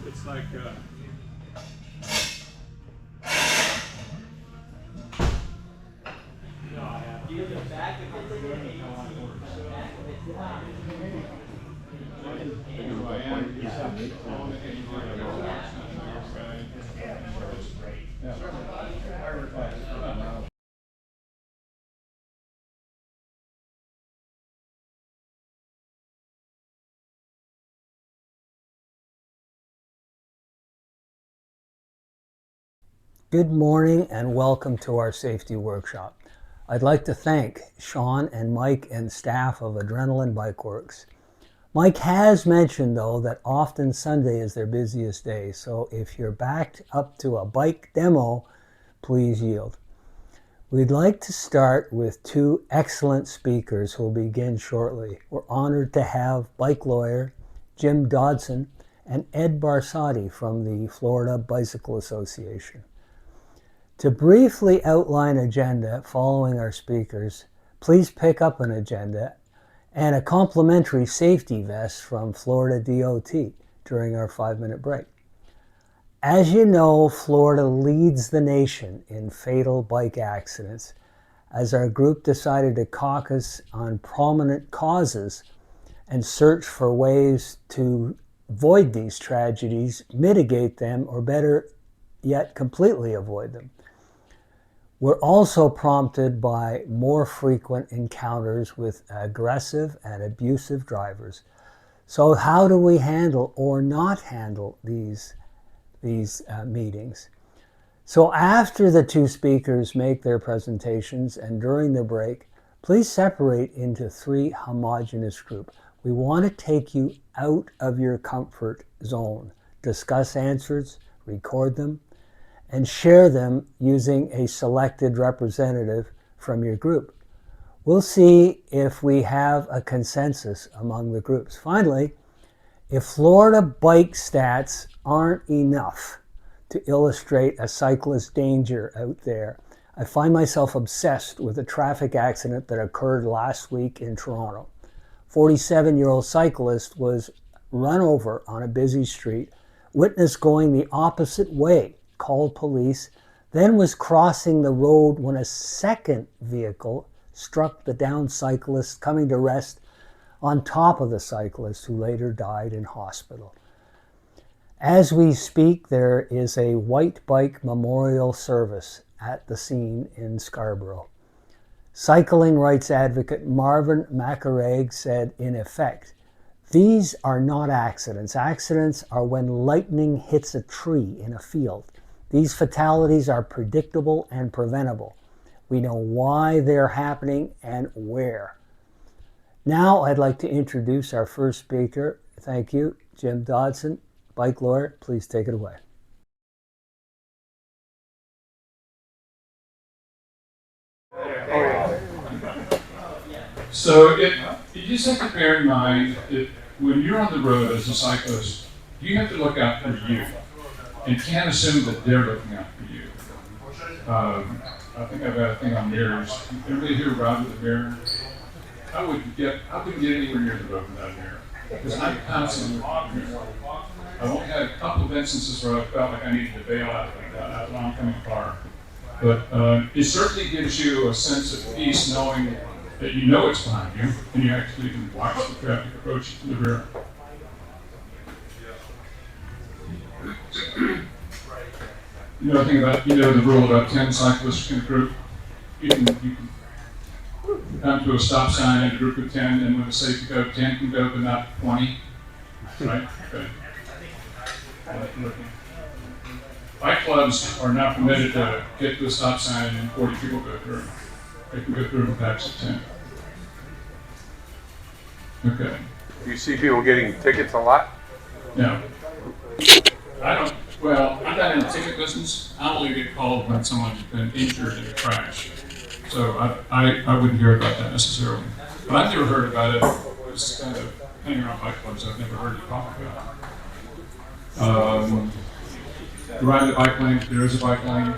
It's like Good morning and welcome to our safety workshop. I'd like to thank Sean and Mike and staff of Adrenaline Bike Works. Mike has mentioned though that often Sunday is their busiest day, so if you're backed up to a bike demo, please yield. We'd like to start with two excellent speakers who will begin shortly. We're honored to have bike lawyer Jim Dodson and Ed Barsotti from the Florida Bicycle Association. To briefly outline agenda following our speakers, please pick up an agenda and a complimentary safety vest from Florida DOT during our 5-minute break. As you know, Florida leads the nation in fatal bike accidents. As our group decided to caucus on prominent causes and search for ways to avoid these tragedies, mitigate them, or better yet, completely avoid them. We're also prompted by more frequent encounters with aggressive and abusive drivers. So how do we handle or not handle these meetings? So after the two speakers make their presentations and during the break, please separate into 3 homogeneous groups. We want to take you out of your comfort zone, discuss answers, record them, and share them using a selected representative from your group. We'll see if we have a consensus among the groups. Finally, if Florida bike stats aren't enough to illustrate a cyclist danger out there, I find myself obsessed with a traffic accident that occurred last week in Toronto. 47-year-old cyclist was run over on a busy street, witness going the opposite way, called police, then was crossing the road when a second vehicle struck the downed cyclist, coming to rest on top of the cyclist, who later died in hospital. As we speak, there is a white bike memorial service at the scene in Scarborough. Cycling rights advocate Marvin McArag said, in effect, "These are not accidents. Accidents are when lightning hits a tree in a field. These fatalities are predictable and preventable. We know why they're happening and where." Now I'd like to introduce our first speaker. Thank you, Jim Dodson, bike lawyer. Please take it away. So you just have to bear in mind that when you're on the road as a cyclist, you have to look out for you and can't assume that they're looking out for you. I think I've got a thing on mirrors. Everybody here ride with a mirror? I wouldn't get anywhere near the road without a mirror, because I'm constantly looking at the mirror. I've only had a couple of instances where I felt like I needed to bail out of an oncoming car. But it certainly gives you a sense of peace knowing that you know it's behind you, and you actually can watch the traffic approach from the rear. You know the rule about 10 cyclists in a group. You can come to a stop sign in a group of 10, and when it's safe to go, 10 can go, but not 20. Right? Okay. Bike clubs are not permitted to get to a stop sign and 40 people go through. They can go through in packs of 10. Okay. Do you see people getting tickets a lot? No. I don't. Well, I'm not in the ticket business. I only get called when someone's been injured in a crash. So I wouldn't hear about that necessarily. But I've never heard about it. It's kind of hanging around bike clubs. I've never heard it talk about. You ride the bike lane. There is a bike lane.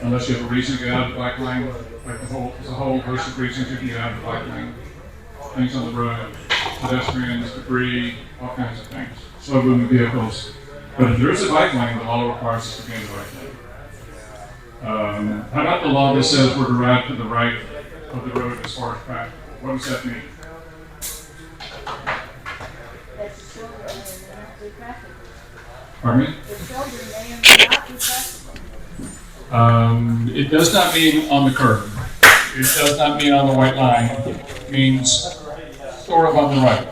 Unless you have a reason to get out of the bike lane, like there's a whole host of reasons you can get out of the bike lane. things on the road, pedestrians, debris, all kinds of things, slow moving vehicles. But if there is a bike lane, the law requires us to be in the bike lane. How about the law that says we're to ride to the right of the road as far as practical? What does that mean? That's children may not be practical. Pardon me? The children may or may not be practical. It does not mean on the curb. It does not mean on the white line. It means sort of on the right.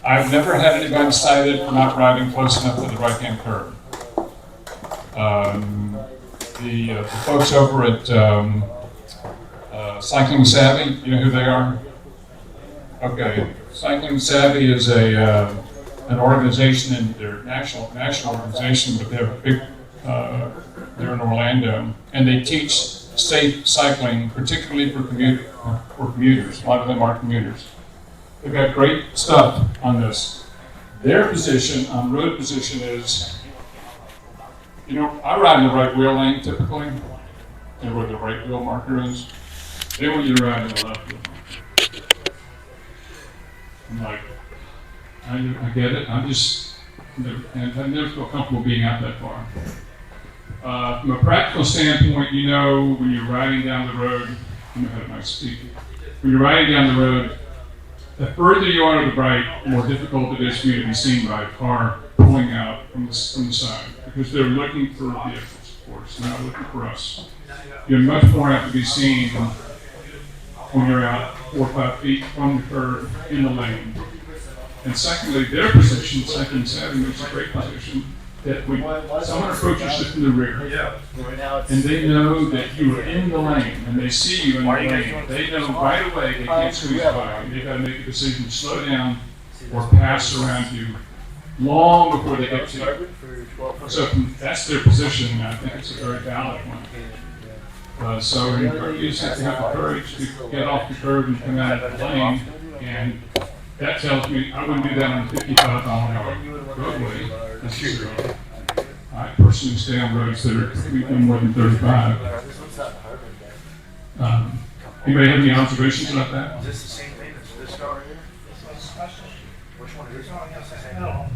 I've never had anybody cited for not riding close enough to the right-hand curb. The folks over at Cycling Savvy, you know who they are? Okay, Cycling Savvy is an organization, and they're national organization, but they have a big. They're in Orlando, and they teach safe cycling, particularly for commuters. A lot of them are commuters. They've got great stuff on this. Their position on road position is, I ride in the right wheel lane typically, and where the right wheel marker is. They want you to ride in the left wheel marker. I'm like, I get it. I never feel comfortable being out that far. From a practical standpoint, when you're riding down the road, how to speak. When you're riding down the road, the further you are to the right, the more difficult it is for you to be seen by a car pulling out from the side, because they're looking for vehicles, of course. They're not looking for us. You're much more apt to be seen when you're out 4 or 5 feet from the curb in the lane. And secondly, their position, Cycling Savvy, makes a great position, that when someone approaches you from the rear, and they know that you are in the lane, and they see you in the lane, they know right away they can't squeeze by you. They've got to make a decision to slow down or pass around you long before they get to you. So that's their position, and I think it's a very valid one. So you just have to have the courage to get off the curb and come out of the lane, and that tells me I wouldn't do that on a 55-mile-an-hour roadway necessarily. I personally stay on roads that are more than 35. Anybody have any observations about that? Is this the same thing as this car here? Which one is it? No.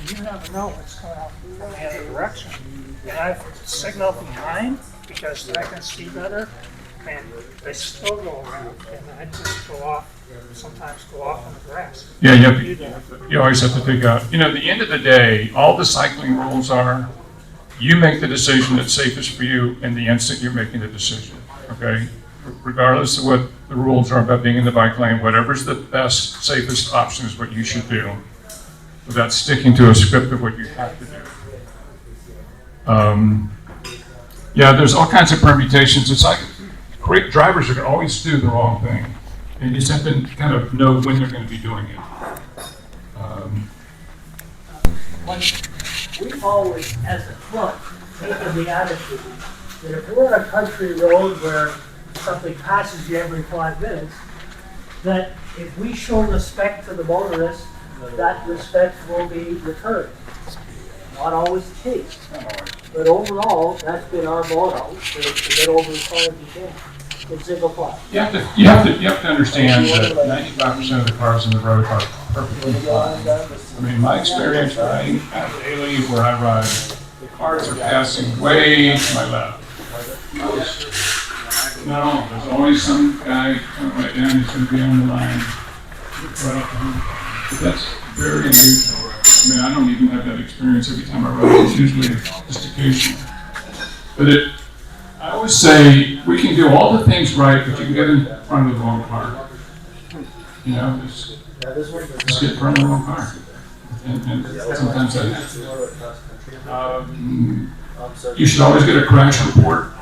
You never know what's coming out from the other direction. And I've signaled behind because I can see better, and they still go around, and I just sometimes go off on the grass. Yeah, you always have to pick up. At the end of the day, all the cycling rules are, you make the decision that's safest for you in the instant you're making the decision, okay? Regardless of what the rules are about being in the bike lane, whatever's the best, safest option is what you should do, without sticking to a script of what you have to do. There's all kinds of permutations. It's like great drivers are going to always do the wrong thing. And you just have to kind of know when they're going to be doing it. We always, as a club, taken the attitude that if we're on a country road where something passes you every 5 minutes, that if we show respect to the motorist, that respect will be returned. Not always the case, but overall, that's been our motto, to get over as far as you can. In single file. You have to understand that 95% of the cars on the road are perfectly fine. I mean, my experience riding out daily where I ride, the cars are passing way to my left. No, there's always some guy coming right down who's going to be on the line right up to him. But that's very unusual. I mean, I don't even have that experience every time I ride. It's usually just occasional. But I always say we can do all the things right, but you can get in front of the wrong car. Just get in front of the wrong car. And sometimes that happens. You should always get a crash report.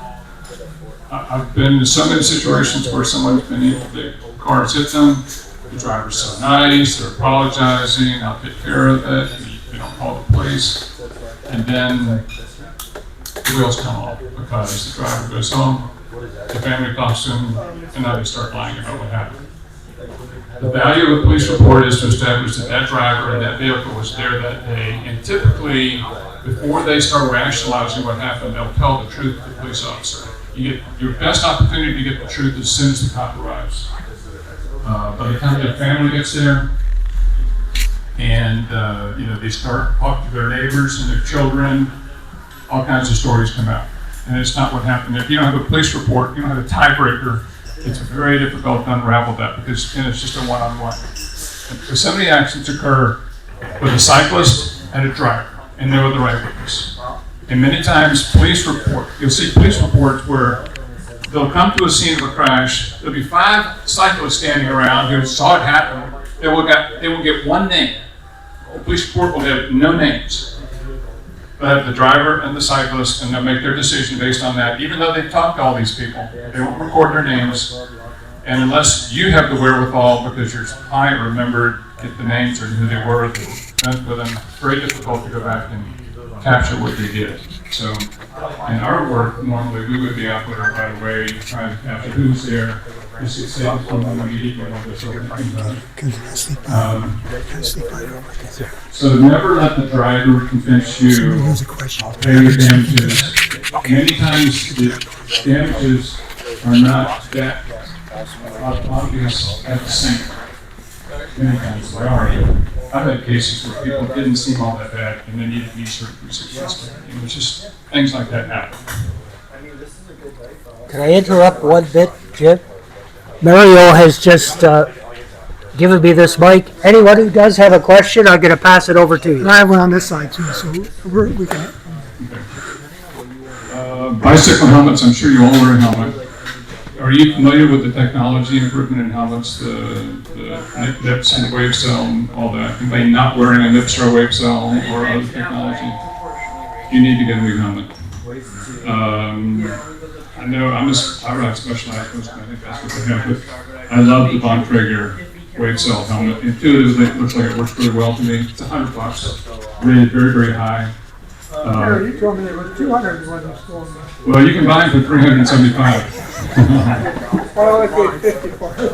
I've been in so many situations where someone's been in, the car's hit them, the driver's so nice, they're apologizing, I'll take care of it, they don't call the police, and then the wheels come off because the driver goes home, the family talks to him, and now they start lying about what happened. The value of a police report is to establish that that driver and that vehicle was there that day, and typically, before they start rationalizing what happened, they'll tell the truth to the police officer. You get your best opportunity to get the truth as soon as the cop arrives. By the time the family gets there, and they start talking to their neighbors and their children, all kinds of stories come out. And it's not what happened. If you don't have a police report, you don't have a tiebreaker, it's very difficult to unravel that because it's just a one-on-one. Because so many accidents occur with a cyclist and a driver, and they were the right witness. And many times, you'll see police reports where they'll come to a scene of a crash. There'll be 5 cyclists standing around who saw it happen. They will get one name. The police report will have no names. They'll have the driver and the cyclist, and they'll make their decision based on that. Even though they've talked to all these people, they won't record their names. And unless you have the wherewithal, because your client remembered, get the names or who they were, with them, it's very difficult to go back and capture what they did. So in our work, normally we would be out there right away, trying to capture who's there. This is safe from the immediate level, this sort of thing. So never let the driver convince you I'll pay your damages. Many times the damages are not that obvious at the scene. Many times they are. I've had cases where people didn't seem all that bad and they needed knee surgery 6 months later. It was just things like that happen. Can I interrupt one bit, Jim? Mario has just given me this mic. Anyone who does have a question, I'm going to pass it over to you. I have one on this side too, so we can. Bicycle helmets, I'm sure you all wear a helmet. Are you familiar with the technology improvement in helmets, the NIPS and the wave cell and all that? Anybody not wearing a NIPS or a wave cell or other technology? You need to get a new helmet. I know I ride Specialized, I think that's what they have, but I love the Von Traeger wave cell helmet. Intuitively, it looks like it works really well to me. It's $100, rated very, very high. You told me there was 200 when you told me. Well, you can buy them for $375. Well, I paid 50 for it.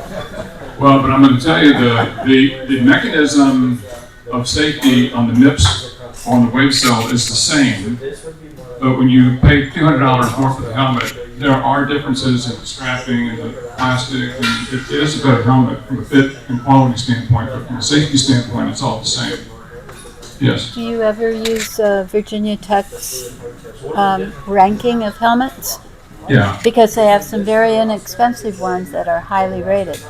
Well, but I'm going to tell you the mechanism of safety on the NIPS on the wave cell is the same. But when you pay $200 more for the helmet, there are differences in the strapping and the plastic, and it is a better helmet from a fit and quality standpoint, but from a safety standpoint, it's all the same. Yes. Do you ever use Virginia Tech's ranking of helmets? Yeah. Because they have some very inexpensive ones that are highly rated.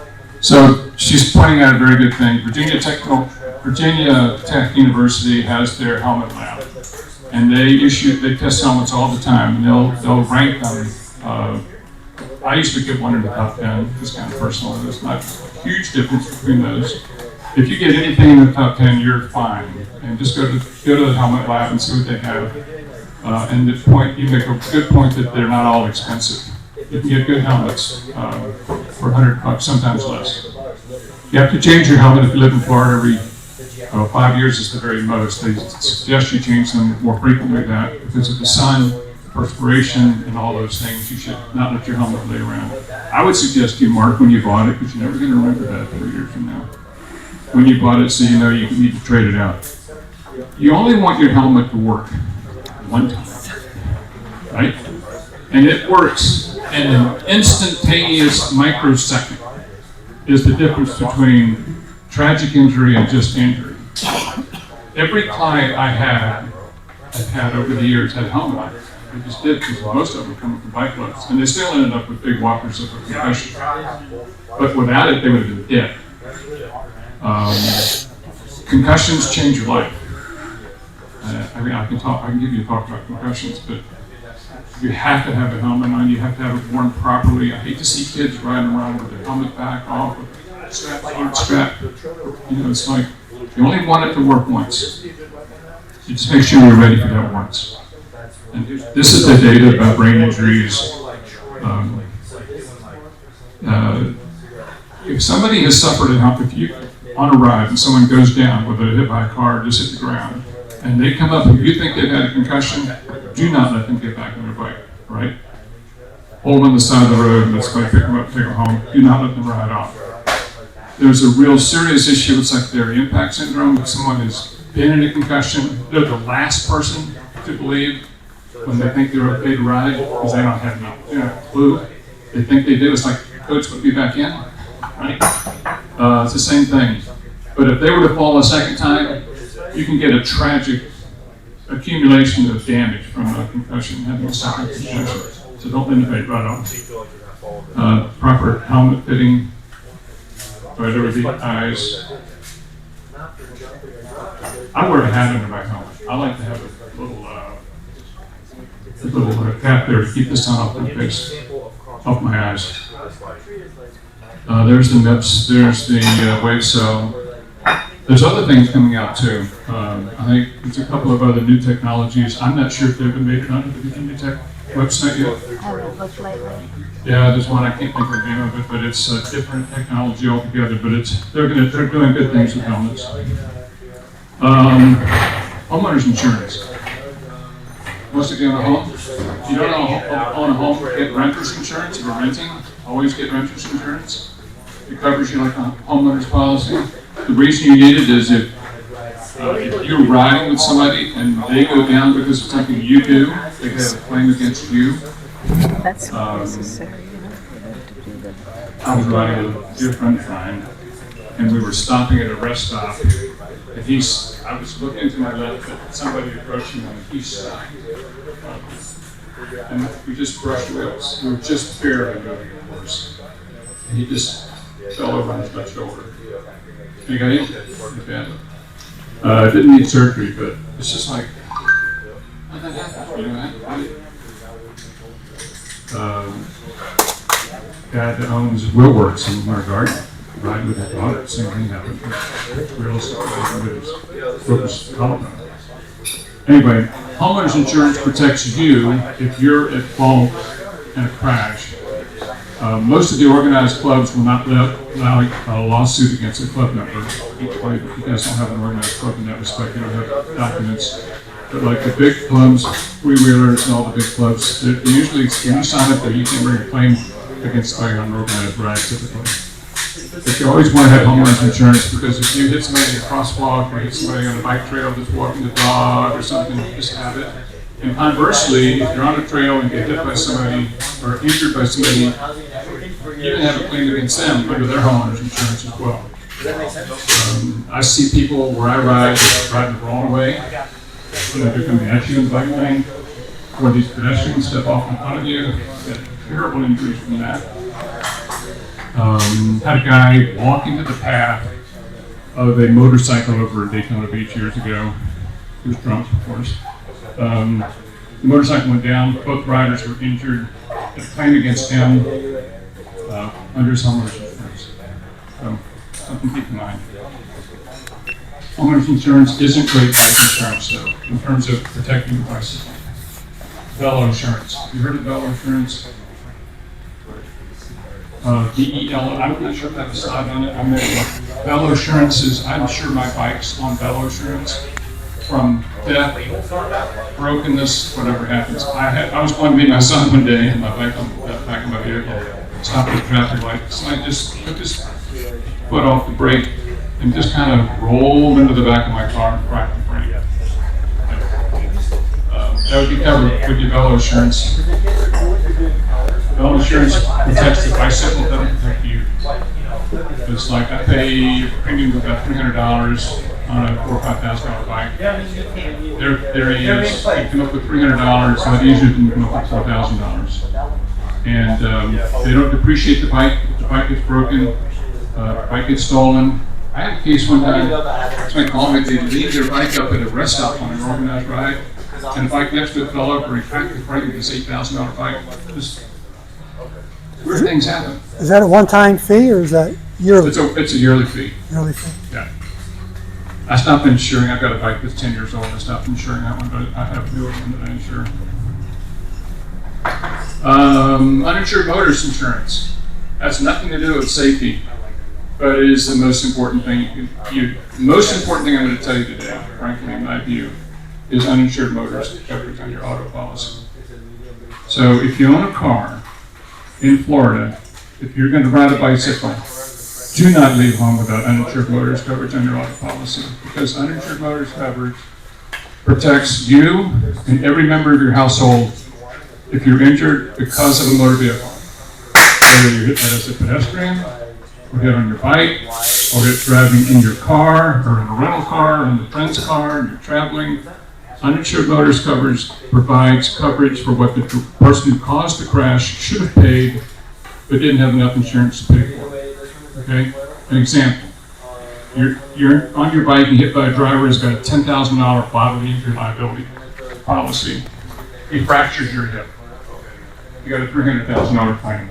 So she's pointing out a very good thing. Virginia Tech University has their helmet lab, and they test helmets all the time, and they'll rank them. I used to get one in the top 10. It's kind of personal. There's not a huge difference between those. If you get anything in the top 10, you're fine. And just go to the helmet lab and see what they have. And you make a good point that they're not all expensive. You can get good helmets for $100, sometimes less. You have to change your helmet if you live in Florida every 5 years is the very most. They suggest you change them more frequently than that because of the sun, perspiration, and all those things. You should not let your helmet lay around. I would suggest you mark when you bought it because you're never going to remember that 3 years from now. When you bought it, so you know you need to trade it out. You only want your helmet to work one time, right? And it works in an instantaneous microsecond. Is the difference between tragic injury and just injury. Every client I've had over the years had a helmet on. They just did because most of them were coming from bike loads, and they still ended up with big whoppers of a concussion. But without it, they would have been dead. Concussions change your life. I can give you a talk about concussions, but you have to have a helmet on. You have to have it worn properly. I hate to see kids riding around with their helmet back off, with strap. It's like you only want it to work once. You just make sure you're ready for that once. And this is the data about brain injuries. If somebody has suffered on a ride and someone goes down, whether they're hit by a car or just hit the ground, and they come up and you think they've had a concussion, do not let them get back on their bike, right? Hold them on the side of the road and let's go pick them up, take them home. Do not let them ride off. there's a real serious issue with secondary impact syndrome. If someone has been in a concussion, they're the last person to believe when they think they're okay to ride because they don't have any clue. They think they do. It's like, coach put me back in, right? It's the same thing. But if they were to fall a second time, you can get a tragic accumulation of damage from a concussion, having a second concussion. So don't innovate right off. Proper helmet fitting, right over the eyes. I wear a hat under my helmet. I like to have a little cap there to keep the sun off my face, off my eyes. There's the MIPS, there's the wave cell. There's other things coming out too. I think there's a couple of other new technologies. I'm not sure if they've been made it onto the Virginia Tech website yet. I haven't looked lately. Yeah, there's one, I can't think of the name of it, but it's a different technology altogether, but they're doing good things with helmets. Homeowners insurance. Once again, a home. If you don't own a home, get renter's insurance. If you're renting, always get renter's insurance. It covers you like a homeowner's policy. The reason you need it is if you're riding with somebody and they go down because of something you do, they have a claim against you. That's not necessary, you know, for them to do that. I was riding with a dear friend of mine, and we were stopping at a rest stop. And I was looking to my left, but somebody approached me on the east side. And we just brushed wheels. We were just barely moving, of course. And he just fell over on his left shoulder. And he got injured badly. Didn't need surgery, but it's just like, how'd that happen? You know, guy that owns Willworks in our garden, riding with his daughter, same thing happened. Real estate, broke his collarbone. Anyway, homeowners insurance protects you if you're at fault in a crash. Most of the organized clubs will not allow a lawsuit against a club member. You guys don't have an organized club in that respect. You don't have documents. But like the big clubs, three-wheelers and all the big clubs, they usually, when you sign up there, you can bring a claim against somebody on an organized ride typically. But you always want to have homeowners insurance because if you hit somebody in a crosswalk or hit somebody on a bike trail that's walking the dog or something, you just have it. And conversely, if you're on a trail and get hit by somebody or injured by somebody, you can have a claim against them under their homeowners insurance as well. I see people where I ride the wrong way. You know, they're coming at you in the bike lane, or these pedestrians step off in front of you. Get terrible injuries from that. Had a guy walk into the path of a motorcycle over at Daytona Beach years ago. He was drunk, of course. The motorcycle went down, both riders were injured. Had a claim against him under his homeowners insurance. So, something to keep in mind. Homeowners insurance isn't great life insurance, though, in terms of protecting the bicycle. Bello insurance. You heard of Bello insurance? BEL. I'm not sure if I have a slide on it. Bello insurance is, I'm sure my bike's on Bello insurance. From death, brokenness, whatever happens. I was going to meet my son one day, and my bike on the back of my vehicle stopped at a traffic light. So I just took his foot off the brake and just kind of rolled into the back of my car and cracked the frame. That would be covered with your Bello insurance. Bello insurance protects the bicycle, doesn't protect you. It's like I pay a premium of about $300 on a $4,000 or $5,000 bike. There he is. You come up with $300, so that easier than come up with $4,000. And they don't depreciate the bike. If the bike gets broken, the bike gets stolen. I had a case one time, somebody called me, they leave their bike up at a rest stop on an organized ride, and the bike next to it fell over and cracked the frame of this $8,000 bike. Just weird things happen. Is that a one-time fee or is that yearly? It's a yearly fee. Yearly fee. Yeah. I stopped insuring. I've got a bike that's 10 years old. I stopped insuring that one, but I have a newer one that I insure. Uninsured motorist insurance. Has nothing to do with safety, but it is the most important thing. The most important thing I'm going to tell you today, frankly, in my view, is uninsured motorist coverage on your auto policy. So if you own a car in Florida, if you're going to ride a bicycle, do not leave home without uninsured motorist coverage on your auto policy, because uninsured motorist coverage protects you and every member of your household if you're injured because of a motor vehicle. Whether you're hit as a pedestrian, or hit on your bike, or hit driving in your car, or in a rental car, or in a friend's car, and you're traveling, uninsured motorist coverage provides coverage for what the person who caused the crash should have paid, but didn't have enough insurance to pay for. Okay? An example. You're on your bike and hit by a driver who's got a $10,000 bodily injury liability policy. He fractures your hip. You got a $300,000 claim.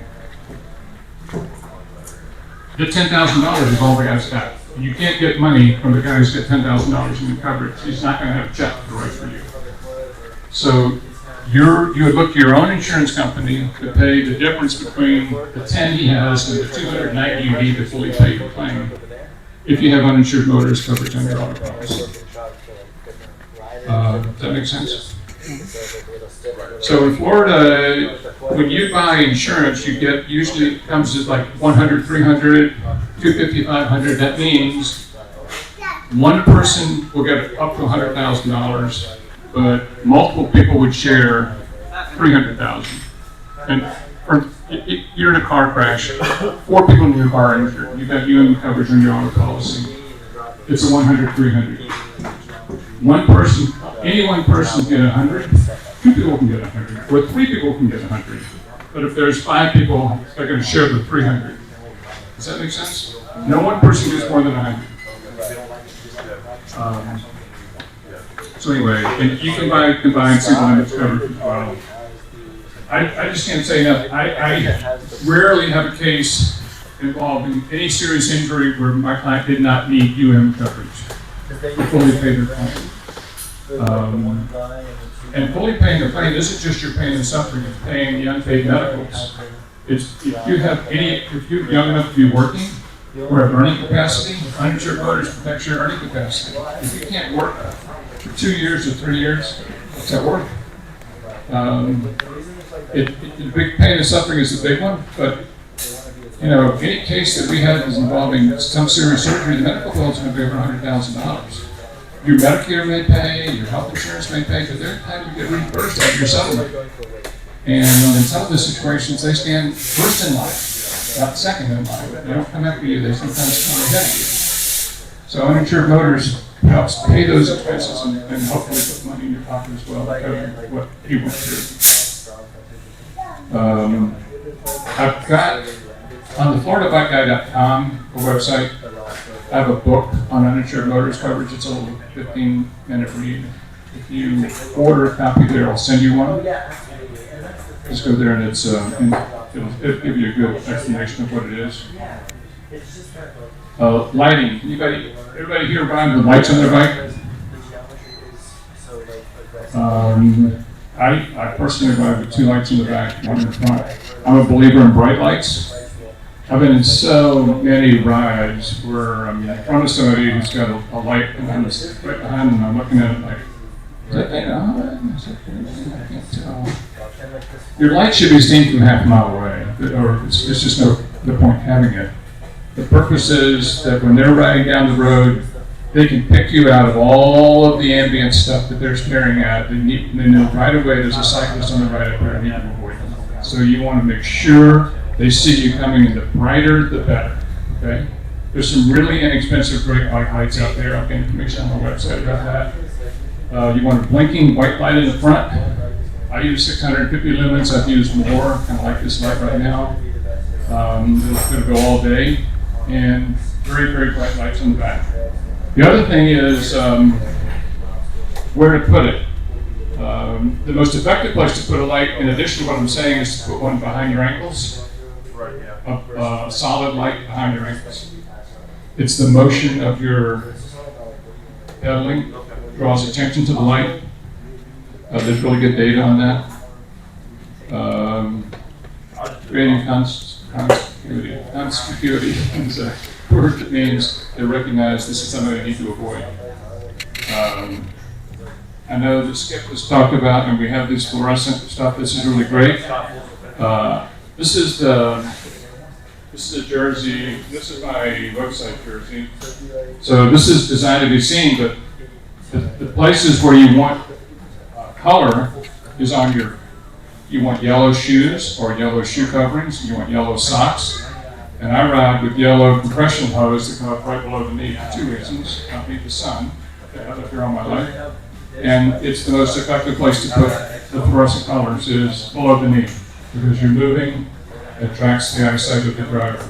The $10,000 is all the guy's got. You can't get money from the guy who's got $10,000 in coverage. He's not going to have a check to write for you. So you would look to your own insurance company to pay the difference between the 10 he has and the 290 you need to fully pay your claim if you have uninsured motorist coverage on your auto policy. Does that make sense? So in Florida, when you buy insurance, you get, usually it comes as like 100, 300, 250, 500. That means one person will get up to $100,000, but multiple people would share $300,000. And you're in a car crash, 4 people in your car are injured. You've got UN coverage on your auto policy. It's a 100, 300. One person, any one person can get 100, 2 people can get 100, or 3 people can get 100. But if there's 5 people, they're going to share the 300. Does that make sense? No one person gets more than 100. So anyway, and you can buy combined single limit coverage as well. I just can't say enough. I rarely have a case involving any serious injury where my client did not need UM coverage. To fully pay their claim. And fully paying the claim isn't just your pain and suffering, it's paying the unpaid medicals. It's if you're young enough to be working or have earning capacity, uninsured motorist protects your earning capacity. If you can't work for 2 years or 3 years, what's that worth? The big pain and suffering is the big one, but any case that we had is involving some serious surgery, the medical bill is going to be over $100,000. Your Medicare may pay, your health insurance may pay, but they're entitled to get reimbursed out of your settlement. And in some of the situations, they stand first in line, not second in line. They don't come after you, they sometimes come ahead of you. So uninsured motorist helps pay those expenses and hopefully put money in your pocket as well to cover what you went through. I've got on the FloridaBikeGuy.com website, I have a book on uninsured motorist coverage. It's a little 15-minute read. If you order a copy there, I'll send you one. Just go there and it'll give you a good explanation of what it is. Lighting. Everybody here buying the lights on their bike? I personally buy with 2 lights in the back, 1 in the front. I'm a believer in bright lights. I've been in so many rides where I'm in front of somebody who's got a light and I'm right behind them. I'm looking at it like, is that thing on? I can't tell. Your light should be seen from half a mile away, or it's just no point having it. The purpose is that when they're riding down the road, they can pick you out of all of the ambient stuff that they're staring at. They know right away there's a cyclist on the right up there and you need to avoid them. So you want to make sure they see you coming, and the brighter, the better, okay? There's some really inexpensive great bike lights out there. I'll get information on my website about that. You want a blinking white light in the front. I use 650 lumens. I've used more, kind of like this light right now. It's going to go all day, and very, very bright lights on the back. The other thing is where to put it. The most effective place to put a light, in addition to what I'm saying, is to put one behind your ankles. A solid light behind your ankles. It's the motion of your pedaling draws attention to the light. There's really good data on that. Creating conspicuity is a word that means they recognize this is something they need to avoid. I know that Skip has talked about, and we have this fluorescent stuff. This is really great. This is the This is a jersey. This is my website jersey. So this is designed to be seen, but the places where you want color is on you want yellow shoes or yellow shoe coverings, you want yellow socks. And I ride with yellow compression hose that come up right below the knee for 2 reasons. Don't need the sun, if you're on my leg. And it's the most effective place to put the fluorescent colors is below the knee, because you're moving, it attracts the eyesight of the driver.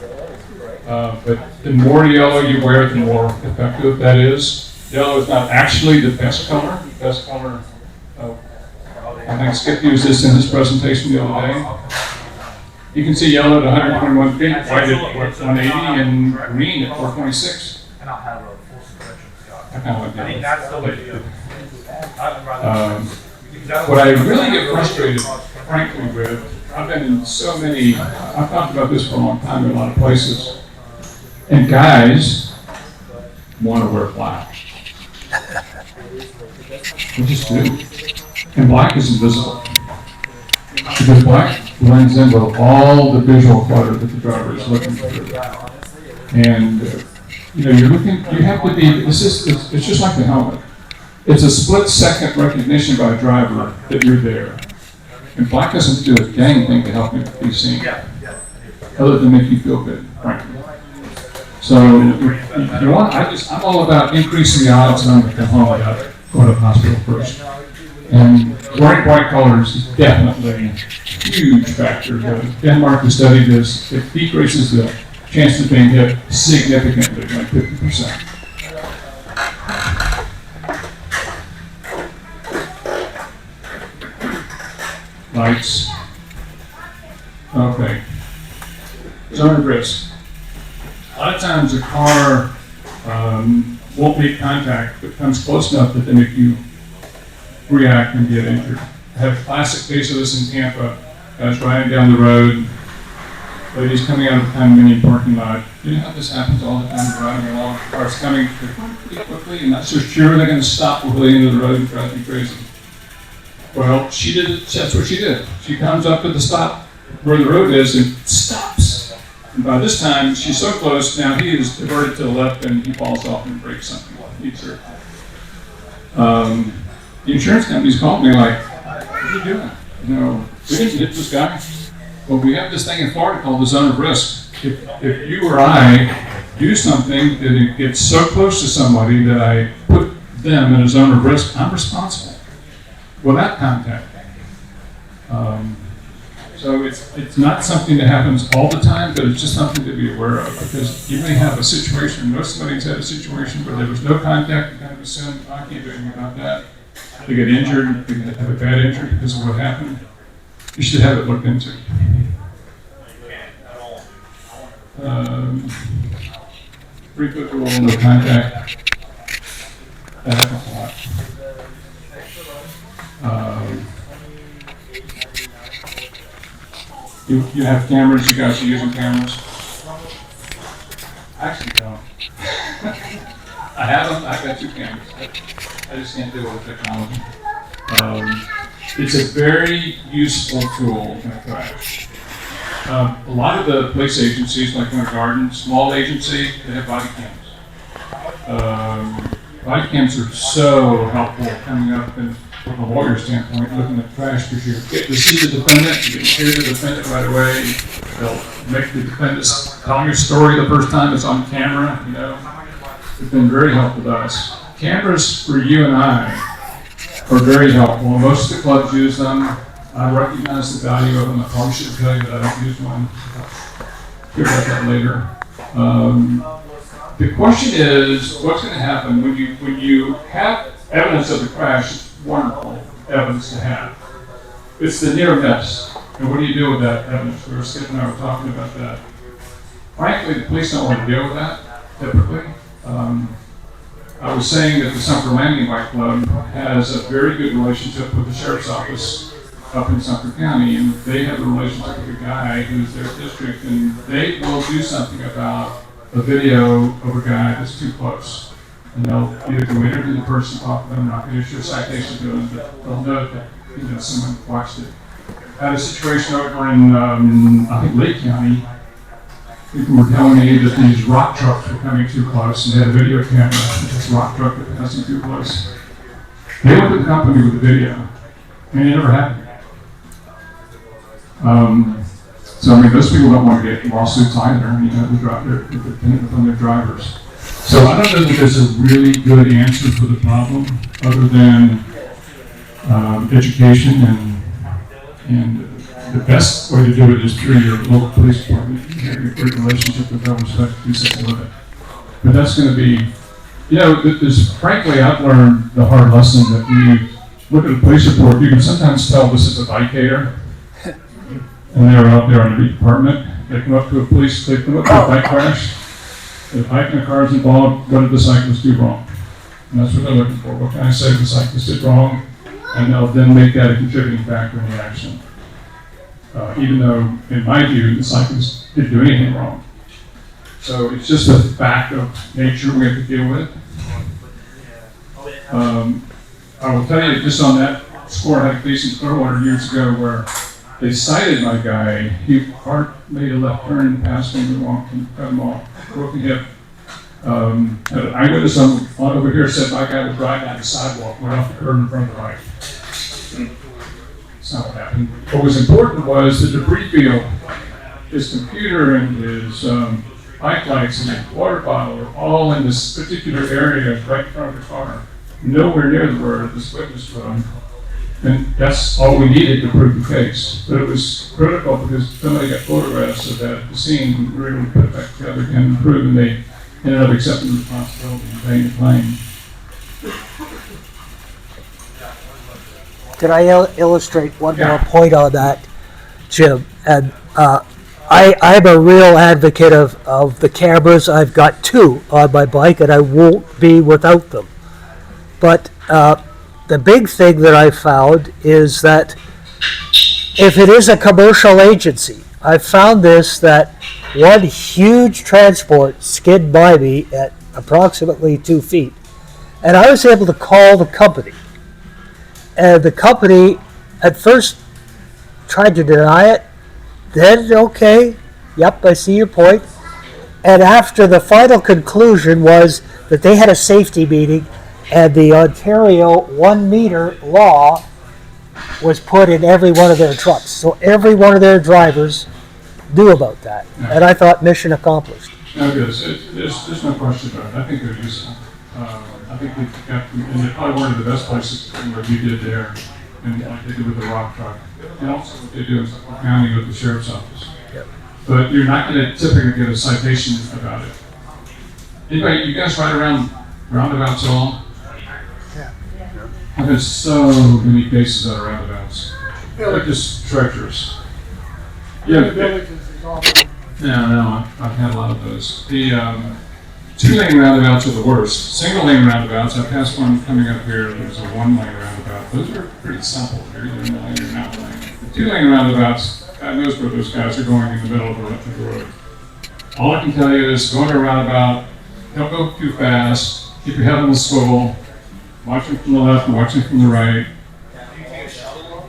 But the more yellow you wear, the more effective that is. Yellow is not actually the best color. The best color, I think Skip used this in his presentation the other day. You can see yellow at 121 feet, white at 180, and green at 426. And I'll have a full suspension. I kind of like I think that. that's the way to do it. I'd rather. What I really get frustrated, frankly, with, I've been in so many, I've talked about this for a long time in a lot of places, and guys want to wear black. They just do. And black is invisible. Because black blends in with all the visual clutter that the driver is looking through. And, you're looking, you have to be, it's just like the helmet. It's a split-second recognition by a driver that you're there. And black doesn't do a dang thing to help you be seen, other than make you feel good, frankly. So, if you want, I'm all about increasing the odds and I'm going to come home without going to the hospital first. And wearing bright colors is definitely a huge factor. Denmark has studied this. It decreases the chance of being hit significantly, like 50%. Lights. Okay. Zone of risk. A lot of times a car won't make contact, but comes close enough that they make you react and get injured. I have a classic case of this in Tampa. I was riding down the road, ladies coming out of the condominium parking lot. You know how this happens all the time, driving along, cars coming pretty quickly and not so sure they're going to stop before they enter the road and drive you crazy. Well, that's what she did. She comes up to the stop where the road is and stops. And by this time, she's so close, now he is diverted to the left and he falls off and breaks something. He's hurt. The insurance companies called me like, what are you doing? We didn't hit this guy. Well, we have this thing in Florida called the zone of risk. If you or I do something that it gets so close to somebody that I put them in a zone of risk, I'm responsible without contact. So it's not something that happens all the time, but it's just something to be aware of, because you may have a situation, know somebody's had a situation where there was no contact, you kind of assume, I can't do anything about that. They get injured, they have a bad injury because of what happened. You should have it looked into. 3-foot rule, no contact. That happens a lot. You have cameras, you guys are using cameras? I actually don't. I have them, I've got 2 cameras. I just can't deal with technology. It's a very useful tool in a crash. A lot of the police agencies, like in a garden, small agency, they have body cams. Body cams are so helpful coming up and from a lawyer standpoint, looking at trash, because you get to see the defendant, you can hear the defendant right away. They'll make the defendant tell your story the first time it's on camera. It's been very helpful to us. Cameras for you and I are very helpful. Most of the clubs use them. I recognize the value of them. I probably should tell you that I don't use one. Hear about that later. The question is, what's going to happen when you have evidence of the crash? It's wonderful evidence to have. It's the near miss. And what do you do with that evidence? Skip and I were talking about that. Frankly, the police don't want to deal with that, typically. I was saying that the Sumter Landing Bike Club has a very good relationship with the Sheriff's Office up in Sumter County, and they have a relationship with a guy who's their district, and they will do something about a video of a guy that's too close. And they'll either go interview the person, talk to them, not going to issue a citation to them, but they'll know that someone watched it. I had a situation over in, I think, Lake County, people were telling me that these rock trucks were coming too close, and they had a video camera with this rock truck that was passing too close. They went to the company with the video, and it never happened. So I mean, those people don't want to get lawsuits either. You know, they're dependent upon their drivers. So I don't know that there's a really good answer for the problem, other than education and the best way to do it is through your local police department. You have a great relationship with them, so that do something with it. But that's going to be, you know, frankly, I've learned the hard lesson that when you look at a police report, you can sometimes tell this is a biker, and they're out there on the department. They come up to a bike crash. The bike and the car is involved. What did the cyclist do wrong? And that's what they're looking for. What can I say the cyclist did wrong? And they'll then make that a contributing factor in the accident. Even though, in my view, the cyclist didn't do anything wrong. So it's just a fact of nature we have to deal with. I will tell you, just on that score, I had a case in Clearwater years ago where they cited my guy. He made a left turn and passed him and cut him off, broke the hip. An eyewitness on over here said my guy was driving down the sidewalk, went off the curb in front of the bike. That's not what happened. What was important was the debris field. His computer and his bike lights and his water bottle were all in this particular area right in front of the car, nowhere near where this witness put him. And that's all we needed to prove the case. But it was critical because somebody got photographs of that at the scene and we were able to put it back together and prove, and they ended up accepting the responsibility and paying the claim. Could I illustrate one more point on that, Jim? And I'm a real advocate of the cameras. I've got 2 on my bike, and I won't be without them. But the big thing that I found is that if it is a commercial agency, I found this, that one huge transport skid by me at approximately 2 feet. And I was able to call the company. And the company at first tried to deny it, then, okay, yep, I see your point. And after the final conclusion was that they had a safety meeting and the Ontario 1 meter law was put in every one of their trucks. So every one of their drivers knew about that. Yeah. And I thought mission accomplished. No, there's no question about it. I think they're useful. I think they've got, and they're probably one of the best places what you did there, and like they did with the rock truck, and also what they do in Suffolk County with the sheriff's office. Yep. But you're not going to typically get a citation about it. Anybody, you guys ride around roundabouts at all? Yeah. I've had so many cases out of roundabouts. They're just treacherous. Yeah. Villages is all. No, I've had a lot of those. The 2-lane roundabouts are the worst. Single-lane roundabouts, I passed one coming up here, there's a 1-lane roundabout. Those are pretty simple. You're either in the lane or not in the lane. The 2-lane roundabouts, God knows where those guys are going in the middle of the road. All I can tell you is go to a roundabout, don't go too fast, keep your head on the swivel, watching from the left and watching from the right.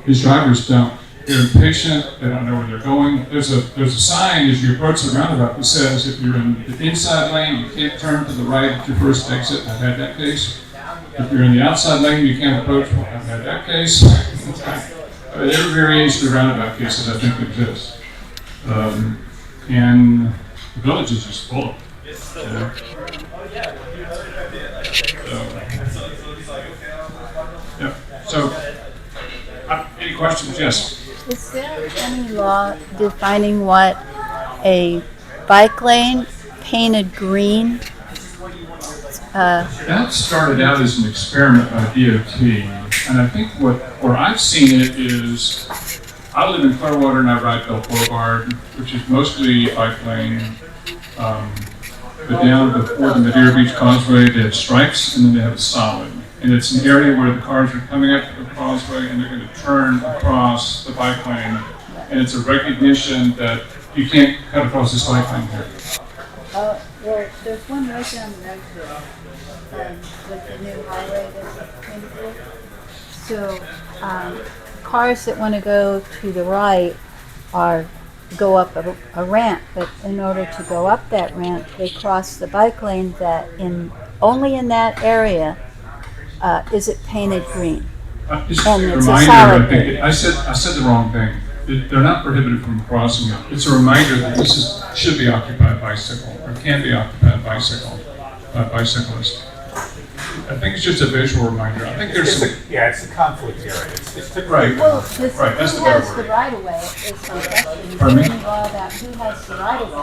These drivers don't. They're impatient, they don't know where they're going. There's a sign as you approach the roundabout that says if you're in the inside lane, you can't turn to the right at your first exit. I've had that case. If you're in the outside lane, you can't approach. Well, I've had that case. Every variation of roundabout cases I think exists. And the village is just full of them. So, any questions? Yes. Is there any law defining what a bike lane painted green? That started out as an experiment by DOT, and I think where I've seen it is, I live in Clearwater and I ride Bell Boulevard, which is mostly bike lane. But down before the Madeira Beach Causeway, they have stripes and then they have a solid. And it's an area where the cars are coming up to the causeway and they're going to turn across the bike lane. And it's a recognition that you can't cut across this bike lane here. Well, there's one right down the road here, with the new highway that's kind of cool. So, cars that want to go to the right are go up a ramp, but in order to go up that ramp, they cross the bike lane that only in that area is it painted green. Just And a it's a reminder, solid I think, I said the wrong thing. They're not prohibited from crossing it. It's a reminder that should be occupied bicycle, or can be occupied bicyclists. I think it's just a visual reminder. I think there's some, It's a conflict area. It's right. Well, this, Right, that's who the better has the word. right of way is the question. Is Pardon there me? any law about who has the right of way?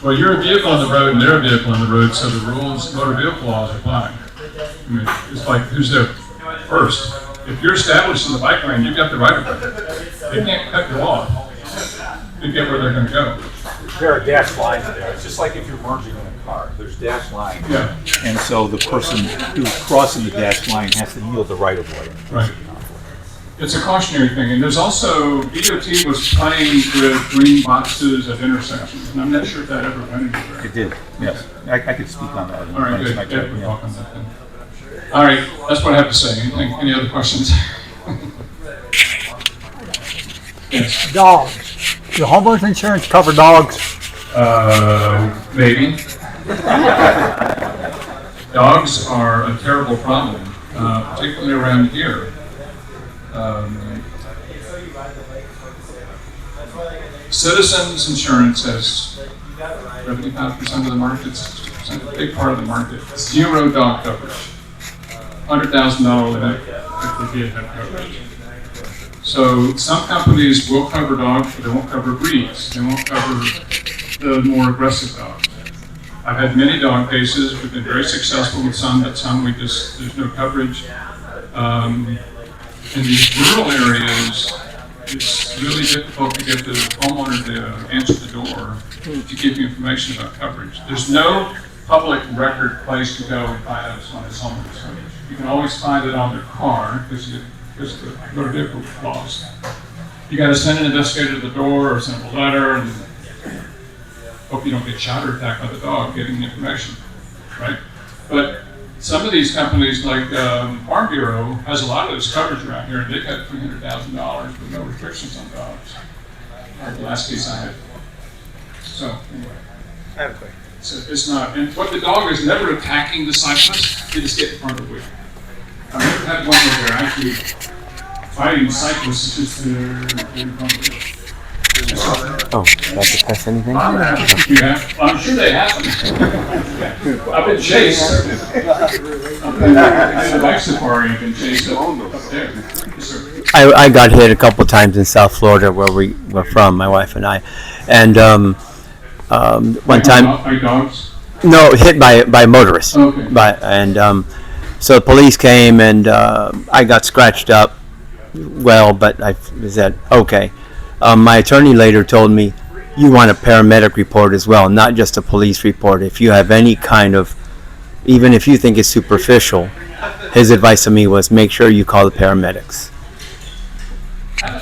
Well, you're a vehicle on the road and they're a vehicle on the road, so the rules, motor vehicle laws apply. I mean, it's like who's there first. If you're established in the bike lane, you've got the right of way. They can't cut you off to get where they're going to go. There are dash lines there. It's just like if you're merging in a car. There's dash lines. Yeah. And so the person who's crossing the dash line has to yield the right of way. Right. It's a cautionary thing, and there's also, DOT was playing with green boxes at intersections, and I'm not sure if that ever went anywhere. It did, yes. I could speak on that. All right, good. Yeah, we'll talk on that then. All right, that's what I have to say. Any other questions? Yes. Dogs. Do homeowners insurance cover dogs? Maybe. Dogs are a terrible problem, particularly around here. Citizens insurance has 75% of the market, 60%, a big part of the market. Zero dog coverage. $100,000 limit if they did have coverage. So some companies will cover dogs, but they won't cover breeds. They won't cover the more aggressive dogs. I've had many dog cases. We've been very successful with some, but some there's no coverage. In these rural areas, it's really difficult to get the homeowner to answer the door to give you information about coverage. There's no public record place to go and find out on his homeowner's coverage. You can always find it on their car because the motor vehicle lost. You got to send an investigator to the door or send a letter and hope you don't get shot or attacked by the dog getting the information, right? But some of these companies, like Farm Bureau, has a lot of this coverage around here, and they've got $300,000 with no restrictions on dogs. The last case I had. So anyway, I have a question. so it's not. And what the dog is never attacking the cyclist; they just get in front of the wheel. I've never had one where they're actually fighting the cyclists. It's just they're in front of the wheel. Oh, do I have to press anything? Yeah, I'm sure they happen. I've been chased. I've been in a bike safari. I've been chased up there. Yes, sir. I got hit a couple times in South Florida, where we were from, my wife and I, and one time. Are dogs? No, hit by motorists. Okay. So the police came and I got scratched up. Well, but I said okay. My attorney later told me, you want a paramedic report as well, not just a police report. If you have any kind of, even if you think it's superficial, his advice to me was make sure you call the paramedics. I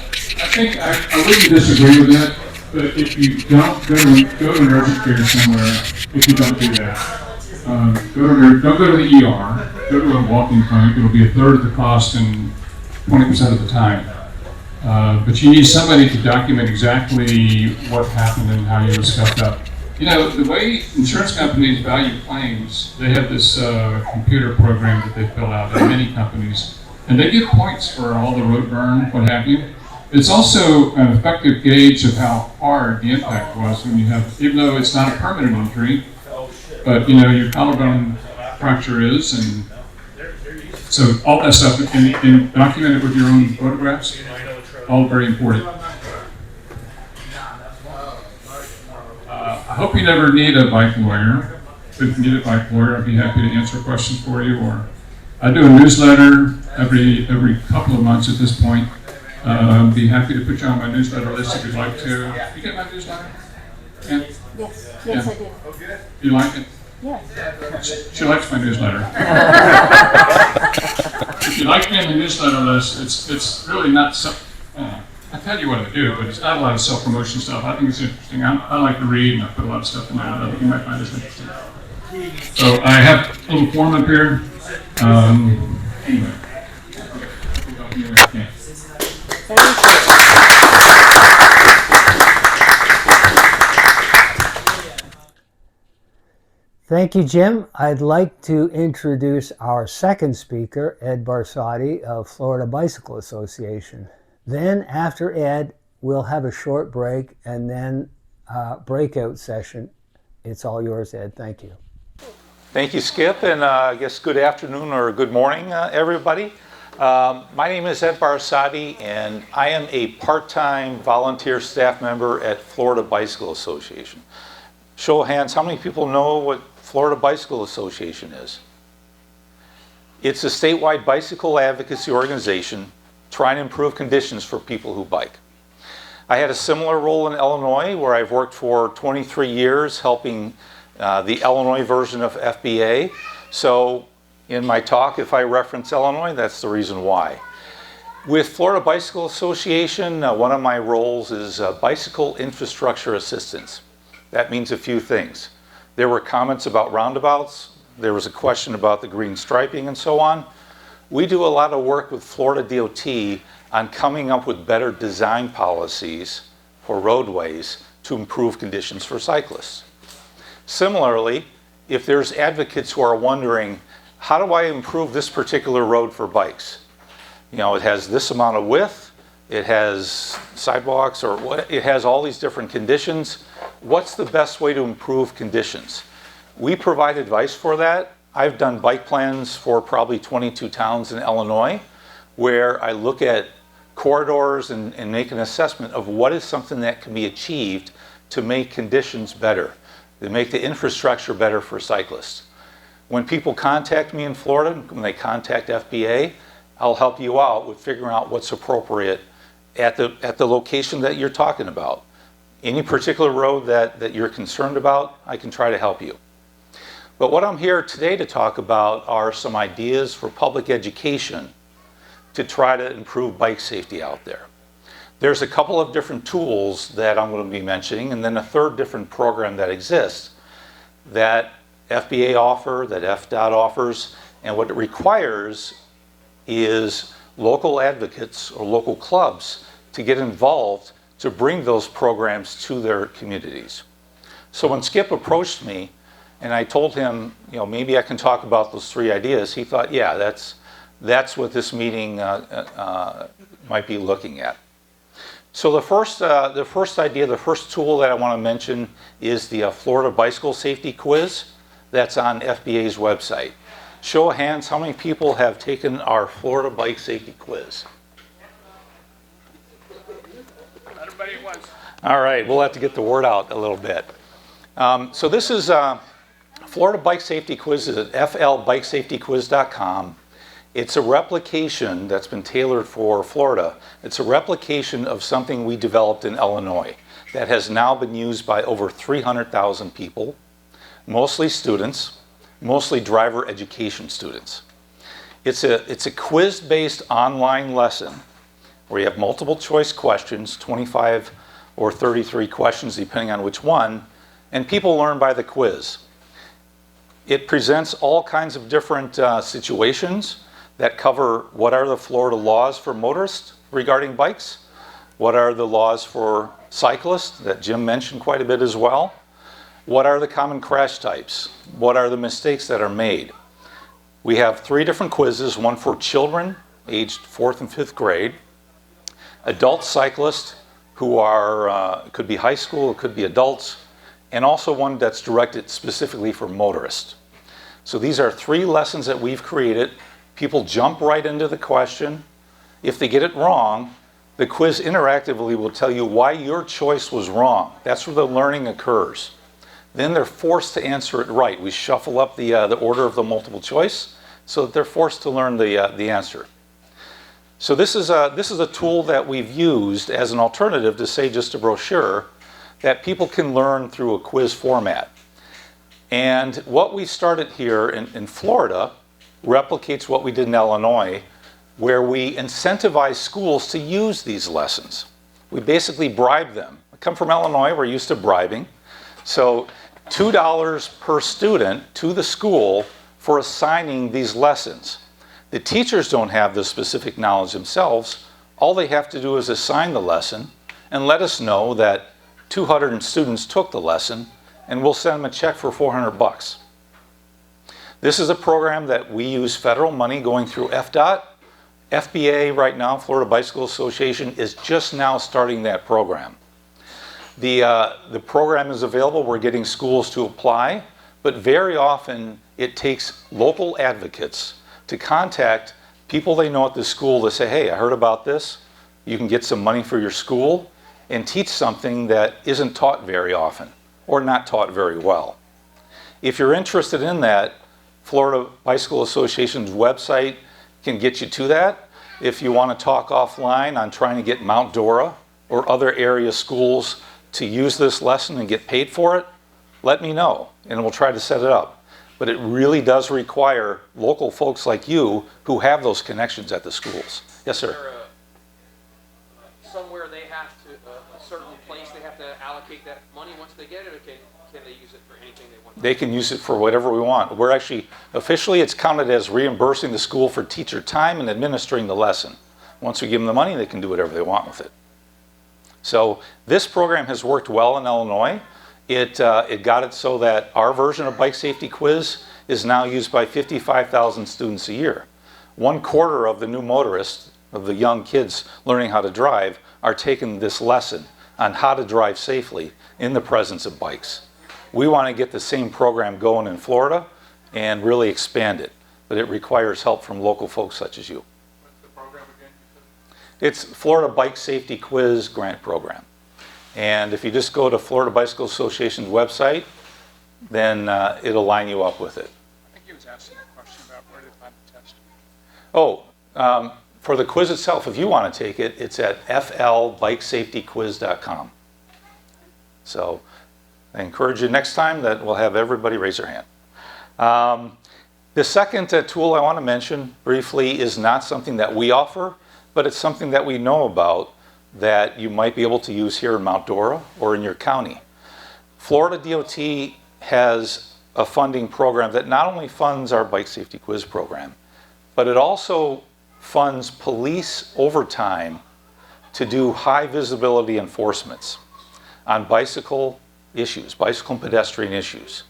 think I wouldn't disagree with that, but if you don't go to an urgent care somewhere, if you don't do that, don't go to the ER, go to a walking clinic. It'll be a third of the cost and 20% of the time. But you need somebody to document exactly what happened and how you were scuffed up. You know, the way insurance companies value claims, they have this computer program that they fill out at many companies, and they give points for all the road burn, what have you. It's also an effective gauge of how hard the impact was when you have, even though it's not a permanent injury, but you know, your collarbone fracture is, and so all that stuff, and document it with your own photographs. All very important. I hope you never need a bike lawyer. If you need a bike lawyer, I'd be happy to answer questions for you. Or I do a newsletter every couple of months at this point. Be happy to put you on my newsletter list if you'd like to. You get my newsletter? Yeah? Yes, Yeah. I do. You like it? Yes. She likes my newsletter. If you like me on the newsletter list, it's really not so. I tell you what I do, but it's not a lot of self-promotion stuff. I think it's interesting. I like to read, and I put a lot of stuff in there that I think you might find interesting. So I have a little form up here. Anyway. Thank you, Jim. I'd like to introduce our second speaker, Ed Barsotti of Florida Bicycle Association. Then, after Ed, we'll have a short break and then a breakout session. It's all yours, Ed. Thank you. Thank you, Skip, and I guess good afternoon or good morning, everybody. My name is Ed Barsotti, and I am a part-time volunteer staff member at Florida Bicycle Association. Show of hands, how many people know what Florida Bicycle Association is? It's a statewide bicycle advocacy organization trying to improve conditions for people who bike. I had a similar role in Illinois, where I've worked for 23 years helping the Illinois version of FBA. So in my talk, if I reference Illinois, that's the reason why. With Florida Bicycle Association, one of my roles is bicycle infrastructure assistance. That means a few things. There were comments about roundabouts. There was a question about the green striping and so on. We do a lot of work with Florida DOT on coming up with better design policies for roadways to improve conditions for cyclists. Similarly, if there's advocates who are wondering, how do I improve this particular road for bikes? You know, it has this amount of width, it has sidewalks, or what, it has all these different conditions. What's the best way to improve conditions? We provide advice for that. I've done bike plans for probably 22 towns in Illinois, where I look at corridors and make an assessment of what is something that can be achieved to make conditions better, to make the infrastructure better for cyclists. When people contact me in Florida, when they contact FBA, I'll help you out with figuring out what's appropriate at the location that you're talking about. Any particular road that you're concerned about, I can try to help you. But what I'm here today to talk about are some ideas for public education to try to improve bike safety out there. There's a couple of different tools that I'm going to be mentioning, and then a third different program that exists that FBA that FDOT offers, and what it requires is local advocates or local clubs to get involved to bring those programs to their communities. So when Skip approached me and I told him, you know, maybe I can talk about those three ideas, he thought, yeah, that's what this meeting might be looking at. So the first idea, the first tool that I want to mention is the Florida Bicycle Safety Quiz that's on FBA's website. Show of hands, how many people have taken our Florida Bike Safety Quiz? Everybody at once. All right, we'll have to get the word out a little bit. So this is Florida Bike Safety Quiz at flbikesafetyquiz.com. It's a replication that's been tailored for Florida. It's a replication of something we developed in Illinois that has now been used by over 300,000 people, mostly students, mostly driver education students. It's a quiz-based online lesson where you have multiple choice questions, 25 or 33 questions depending on which one, and people learn by the quiz. It presents all kinds of different situations that cover what are the Florida laws for motorists regarding bikes, what are the laws for cyclists that Jim mentioned quite a bit as well, what are the common crash types, what are the mistakes that are made. We have 3 different quizzes, one for children aged 4th and 5th grade, adult cyclists who are, could be high school, it could be adults, and also one that's directed specifically for motorists. So these are 3 lessons that we've created. People jump right into the question. If they get it wrong, the quiz interactively will tell you why your choice was wrong. That's where the learning occurs. Then they're forced to answer it right. We shuffle up the order of the multiple choice so that they're forced to learn the answer. So this is a tool that we've used as an alternative to, say, just a brochure that people can learn through a quiz format. And what we started here in Florida replicates what we did in Illinois, where we incentivize schools to use these lessons. We basically bribe them. I come from Illinois, we're used to bribing. So $2 per student to the school for assigning these lessons. The teachers don't have the specific knowledge themselves. All they have to do is assign the lesson and let us know that 200 students took the lesson, and we'll send them a check for $400. This is a program that we use federal money going through FDOT. FBA right now, Florida Bicycle Association, is just now starting that program. The program is available. We're getting schools to apply, but very often it takes local advocates to contact people they know at the school to say, hey, I heard about this. You can get some money for your school and teach something that isn't taught very often or not taught very well. If you're interested in that, Florida Bicycle Association's website can get you to that. If you want to talk offline on trying to get Mount Dora or other area schools to use this lesson and get paid for it, let me know and we'll try to set it up. But it really does require local folks like you who have those connections at the schools. Yes, sir. Is there somewhere they have to, a certain place they have to allocate that money once they get it, or can they use it for anything they want? They can use it for whatever we want. We're actually, officially it's counted as reimbursing the school for teacher time and administering the lesson. Once we give them the money, they can do whatever they want with it. So this program has worked well in Illinois. It got it so that our version of Bike Safety Quiz is now used by 55,000 students a year. 1/4 of the new motorists, of the young kids learning how to drive, are taking this lesson on how to drive safely in the presence of bikes. We want to get the same program going in Florida and really expand it, but it requires help from local folks such as you. What's the program again? It's Florida Bike Safety Quiz Grant Program. And if you just go to Florida Bicycle Association's website, then it'll line you up with it. I think he was asking a question about where to find the test. Oh, for the quiz itself, if you want to take it, it's at flbikesafetyquiz.com. So I encourage you next time that we'll have everybody raise their hand. The second tool I want to mention briefly is not something that we offer, but it's something that we know about that you might be able to use here in Mount Dora or in your county. Florida DOT has a funding program that not only funds our Bike Safety Quiz program, but it also funds police overtime to do high visibility enforcements on bicycle issues, bicycle and pedestrian issues.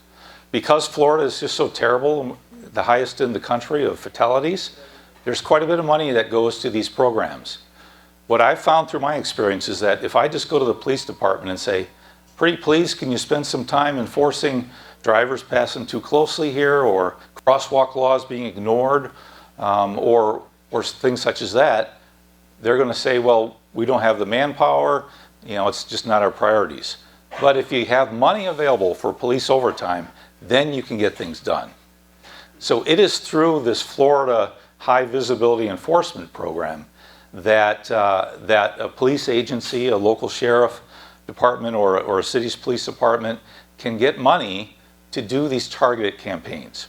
Because Florida is just so terrible, the highest in the country of fatalities, there's quite a bit of money that goes to these programs. What I've found through my experience is that if I just go to the police department and say, pretty please, can you spend some time enforcing drivers passing too closely here, or crosswalk laws being ignored, or things such as that, they're going to say, well, we don't have the manpower, it's just not our priorities. But if you have money available for police overtime, then you can get things done. So it is through this Florida High Visibility Enforcement Program that a police agency, a local sheriff department, or a city's police department can get money to do these targeted campaigns.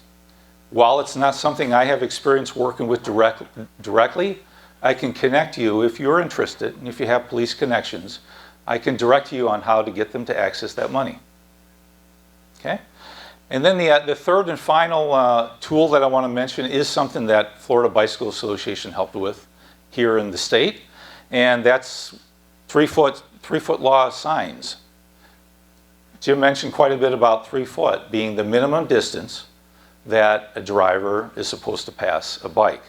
While it's not something I have experience working with directly, I can connect you if you're interested, and if you have police connections, I can direct you on how to get them to access that money. Okay? And then the third and final tool that I want to mention is something that Florida Bicycle Association helped with here in the state, and that's 3-foot law signs. Jim mentioned quite a bit about 3 foot being the minimum distance that a driver is supposed to pass a bike.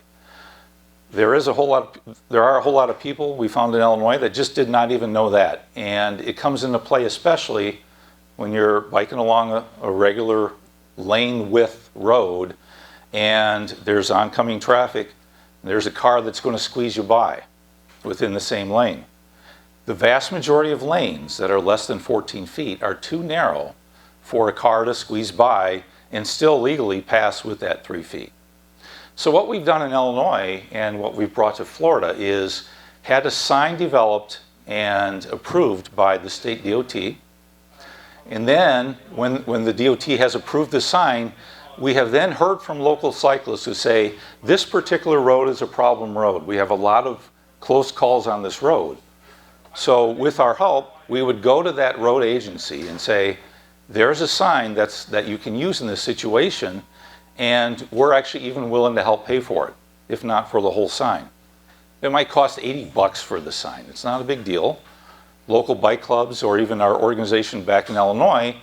There are a whole lot of people we found in Illinois that just did not even know that, and it comes into play especially when you're biking along a regular lane width road and there's oncoming traffic. There's a car that's going to squeeze you by within the same lane. The vast majority of lanes that are less than 14 feet are too narrow for a car to squeeze by and still legally pass with that 3 feet. So what we've done in Illinois and what we've brought to Florida is had a sign developed and approved by the state DOT. And then when the DOT has approved the sign, we have then heard from local cyclists who say, this particular road is a problem road. We have a lot of close calls on this road. So with our help, we would go to that road agency and say, there's a sign that you can use in this situation, and we're actually even willing to help pay for it, if not for the whole sign. It might cost $80 for the sign. It's not a big deal. Local bike clubs or even our organization back in Illinois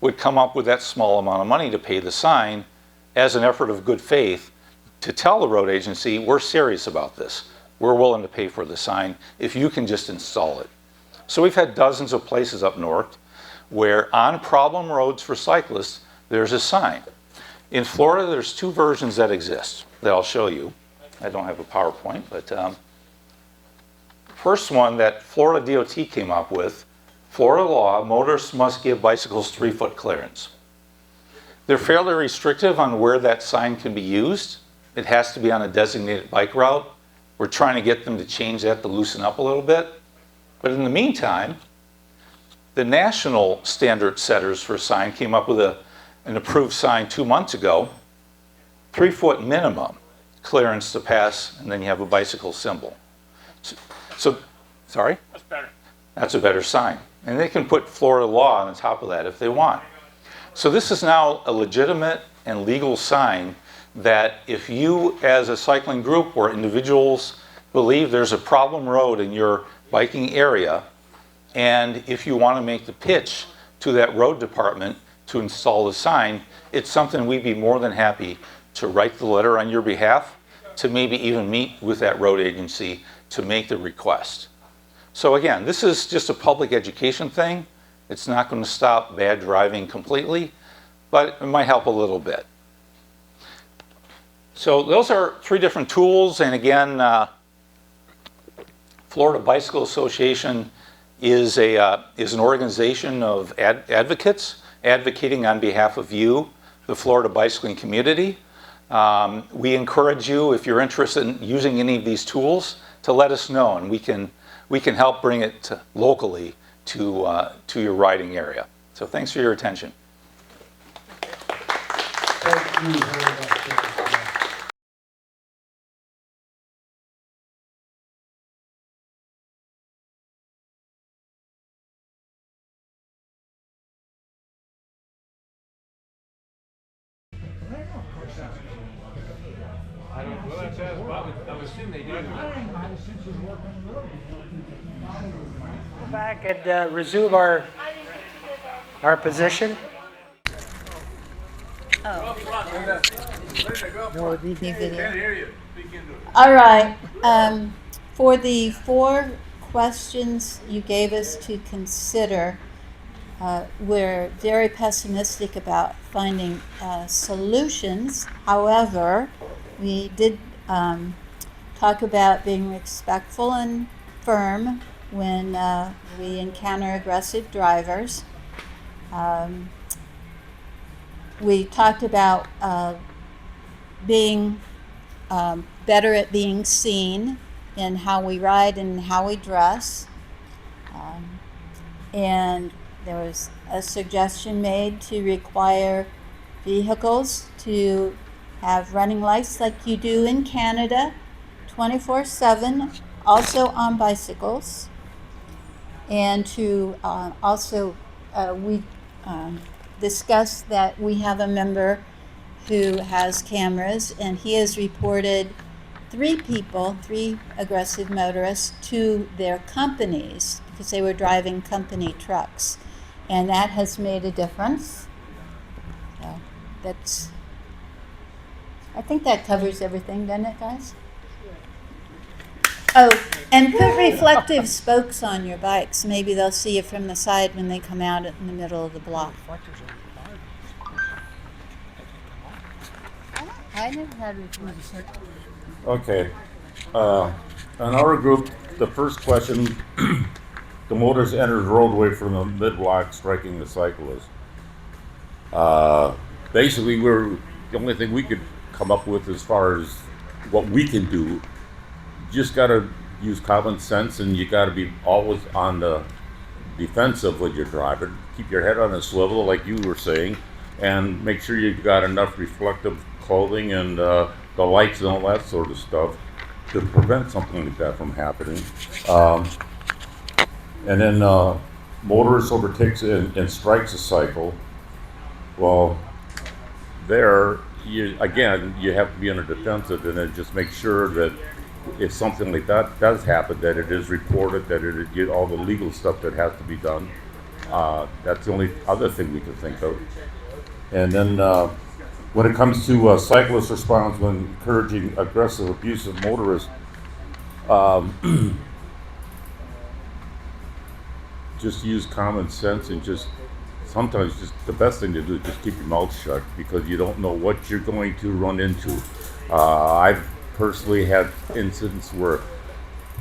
would come up with that small amount of money to pay the sign, as an effort of good faith, to tell the road agency, we're serious about this. We're willing to pay for the sign if you can just install it. So we've had dozens of places up north where on problem roads for cyclists, there's a sign. In Florida, there's 2 versions that exist that I'll show you. I don't have a PowerPoint, but first one that Florida DOT came up with, Florida law, motorists must give bicycles 3-foot clearance. They're fairly restrictive on where that sign can be used. It has to be on a designated bike route. We're trying to get them to change that to loosen up a little bit. But in the meantime, the national standard setters for a sign came up with an approved sign 2 months ago, 3-foot minimum clearance to pass, and then you have a bicycle symbol. So sorry? That's better. That's a better sign. And they can put Florida law on the top of that if they want. So this is now a legitimate and legal sign that if you as a cycling group or individuals believe there's a problem road in your biking area, and if you want to make the pitch to that road department to install the sign, it's something we'd be more than happy to write the letter on your behalf, to maybe even meet with that road agency to make the request. So again, this is just a public education thing. It's not going to stop bad driving completely, but it might help a little bit. So those are 3 different tools, and again, Florida Bicycle Association is an organization of advocates advocating on behalf of you, the Florida bicycling community. We encourage you, if you're interested in using any of these tools, to let us know, and we can help bring it locally to your riding area. So thanks for your attention. Thank you very much. Go back and resume our position. Oh. No, new video. All right. For the 4 questions you gave us to consider, we're very pessimistic about finding solutions. However, we did talk about being respectful and firm when we encounter aggressive drivers. We talked about being better at being seen in how we ride and how we dress. And there was a suggestion made to require vehicles to have running lights like you do in Canada, 24/7, also on bicycles. And to also, we discussed that we have a member who has cameras, and he has reported 3 aggressive motorists to their companies because they were driving company trucks. And that has made a difference. So I think that covers everything, doesn't it, guys? Oh, and put reflective spokes on your bikes. Maybe they'll see you from the side when they come out in the middle of the block. I never had reflective. Okay. In our group, the first question, the motorist enters roadway from the mid-block, striking the cyclist. Basically, the only thing we could come up with as far as what we can do, just got to use common sense, and you got to be always on the defensive when you're driving. Keep your head on a swivel, like you were saying, and make sure you've got enough reflective clothing and the lights and all that sort of stuff to prevent something like that from happening. And then motorist overtakes and strikes a cycle. Well, there, you have to be on the defensive, and then just make sure that if something like that does happen, that it is reported, that it get all the legal stuff that has to be done. That's the only other thing we can think of. And then When it comes to cyclist response when encouraging aggressive, abusive motorists, just use common sense and just sometimes just the best thing to do is just keep your mouth shut because you don't know what you're going to run into. I've personally had incidents where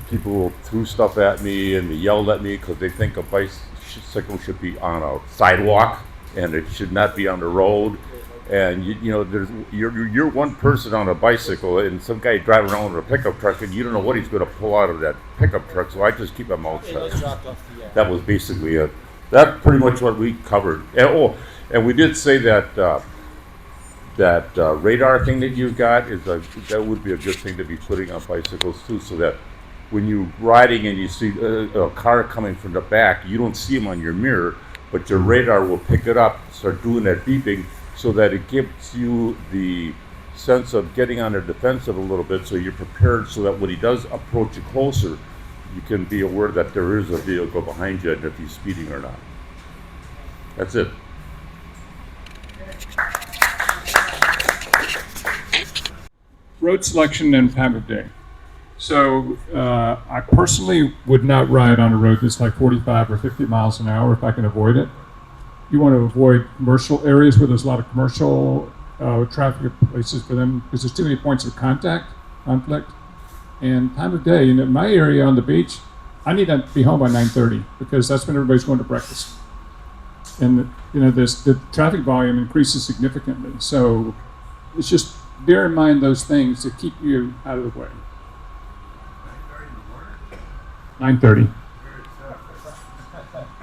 people threw stuff at me and they yelled at me because they think a bicycle should be on a sidewalk and it should not be on the road. And you know, you're one person on a bicycle, and some guy driving around with a pickup truck, and you don't know what he's going to pull out of that pickup truck. So I just keep my mouth shut. That was basically it. That's pretty much what we covered. And we did say that radar thing that you got that would be a good thing to be putting on bicycles too, so that when you're riding and you see a car coming from the back, you don't see him on your mirror, but your radar will pick it up, start doing that beeping, so that it gives you the sense of getting on the defensive a little bit, so you're prepared so that when he does approach you closer, you can be aware that there is a vehicle behind you and if he's speeding or not. That's it. Road selection and time of day. So I personally would not ride on a road that's like 45 or 50 miles an hour if I can avoid it. You want to avoid commercial areas where there's a lot of commercial traffic places for them because there's too many points of conflict. And time of day, in my area on the beach, I need to be home by 9:30 because that's when everybody's going to breakfast. And the traffic volume increases significantly. So it's just bear in mind those things to keep you out of the way. 9:30.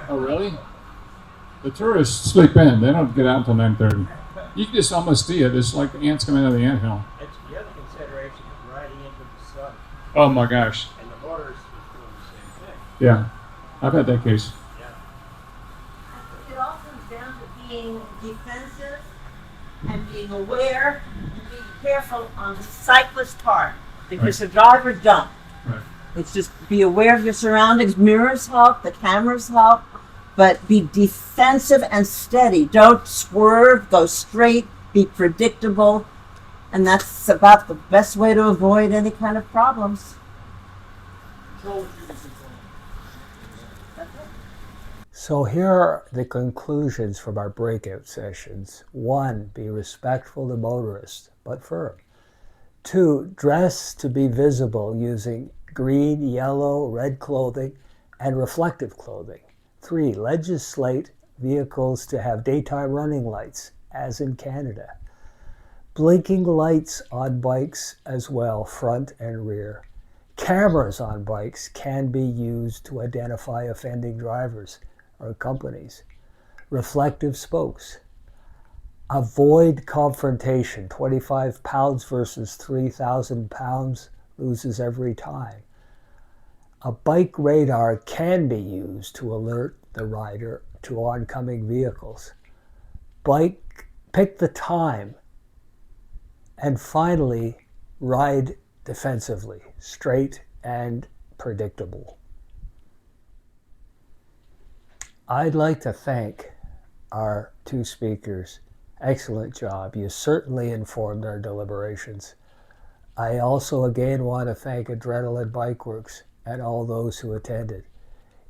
Oh, really? The tourists sleep in. They don't get out until 9:30. You can just almost see it. It's like the ants coming out of the anthill. It's the other consideration is riding into the sun. Oh my gosh. And the motorist is doing the same thing. Yeah, I've had that case. It all comes down to being defensive and being aware and being careful on the cyclist part because the drivers don't. Right. It's just be aware of your surroundings. Mirrors help, the cameras help, but be defensive and steady. Don't swerve, go straight, be predictable, and that's about the best way to avoid any kind of problems. So here are the conclusions from our breakout sessions. 1, be respectful to motorists, but firm. 2, dress to be visible using green, yellow, red clothing and reflective clothing. 3, legislate vehicles to have daytime running lights, as in Canada. Blinking lights on bikes as well, front and rear. Cameras on bikes can be used to identify offending drivers or companies. Reflective spokes. Avoid confrontation. 25 pounds versus 3,000 pounds loses every time. A bike radar can be used to alert the rider to oncoming vehicles. Pick the time. And finally, ride defensively, straight and predictable. I'd like to thank our 2 speakers. Excellent job. You certainly informed our deliberations. I also again want to thank Adrenaline Bike Works and all those who attended.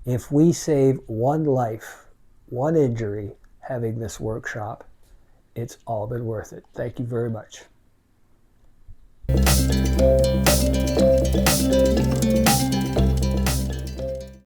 If we save one life, one injury having this workshop, it's all been worth it. Thank you very much.